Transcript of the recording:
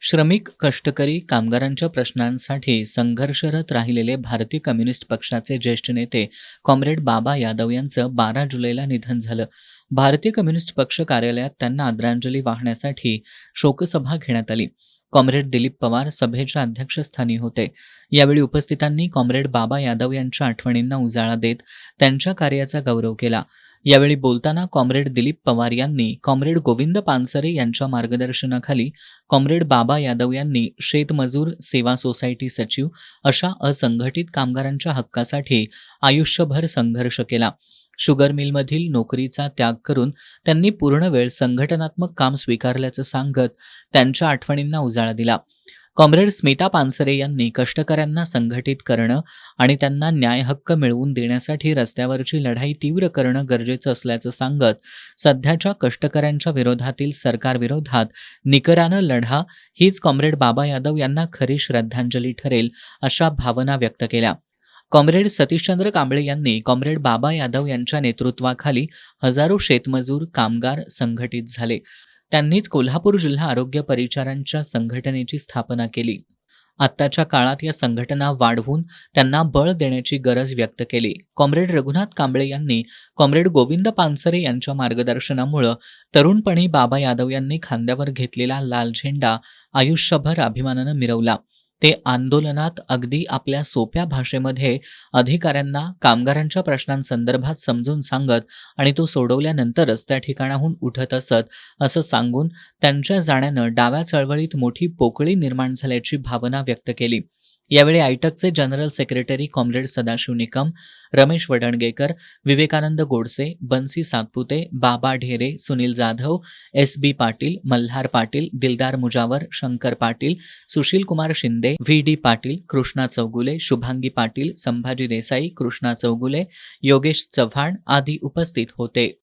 श्रमिक, कष्टकरी, कामगारांच्या प्रश्नांसाठी संघर्षरत राहिलेले भारतीय कम्युनिस्ट पक्षाचे ज्येष्ठ नेते कॉम्रेड बाबा यादव यांचं 12 जुलैला निधन झालं. भारतीय कम्युनिस्ट पक्ष कार्यालयात त्यांना आदरांजली वाहण्यासाठी शोकसभा घेण्यात आली. कॉम्रेड दिलीप पवार सभेच्या अध्यक्षस्थानी होते. यावेळी उपस्थितांनी कॉम्रेड बाबा यादव यांच्या आठवणींना उजाळा देत त्यांच्या कार्याचा गौरव केला. यावेळी बोलताना कॉम्रेड दिलीप पवार यांनी कॉम्रेड गोविंद पानसरे यांच्या मार्गदर्शनाखाली कॉम्रेड बाबा यादव यांनी शेतमजूर, सेवा सोसायटी सचिव अशा असंघटित कामगारांच्या हक्कासाठी आयुष्यभर संघर्ष केला. शुगर मिलमधील नोकरीचा त्याग करून त्यांनी पूर्णवेळ संघटनात्मक काम स्वीकारल्याचं सांगत त्यांच्या आठवणींना उजाळा दिला. कॉम्रेड स्मिता पानसरे यांनी कष्टकऱ्यांना संघटित करणं आणि त्यांना न्याय हक्क मिळवून देण्यासाठी रस्त्यावरची लढाई तीव्र करणं गरजेचं असल्याचं सांगत सध्याच्या कष्टकऱ्यांच्या विरोधातील सरकारविरोधात निकरानं लढा हीच कॉम्रेड बाबा यादव यांना खरी श्रद्धांजली ठरेल अशा भावना व्यक्त केल्या. कॉम्रेड सतीशचंद्र कांबळे यांनी कॉम्रेड बाबा यादव यांच्या नेतृत्वाखाली हजारो शेतमजूर, कामगार संघटित झाले. त्यांनीच कोल्हापूर जिल्हा आरोग्य परिचारांच्या संघटनेची स्थापना केली. आत्ताच्या काळात या संघटना वाढवून त्यांना बळ देण्याची गरज व्यक्त केली. कॉम्रेड रघुनाथ कांबळे यांनी कॉम्रेड गोविंद पानसरे यांच्या मार्गदर्शनामुळे तरुणपणी बाबा यादव यांनी खांद्यावर घेतलेला लाल झेंडा आयुष्यभर अभिमानानं मिरवला. ते आंदोलनात अगदी आपल्या सोप्या भाषेमध्ये अधिकाऱ्यांना कामगारांच्या प्रश्नांसंदर्भात समजून सांगत आणि तो सोडवल्यानंतरच त्या ठिकाणाहून उठत असत असं सांगून त्यांच्या जाण्यानं डाव्या चळवळीत मोठी पोकळी निर्माण झाल्याची भावना व्यक्त केली. यावेळी आयटकचे general secretary comrade Sadashiv Nikam, Ramesh Wadnagekar, Vivekanand Godse, Bansi Satpute, Baba Dhere, Sunil Jadhav, S.B. Patil, Malhar Patil, दिलदार मुजावर, शंकर पाटील, सुशील कुमार शिंदे, V.D. पाटील, कृष्णा चौगुले, शुभांगी पाटील, संभाजी देसाई, कृष्णा चौगुले, योगेश चव्हाण आदी उपस्थित होते.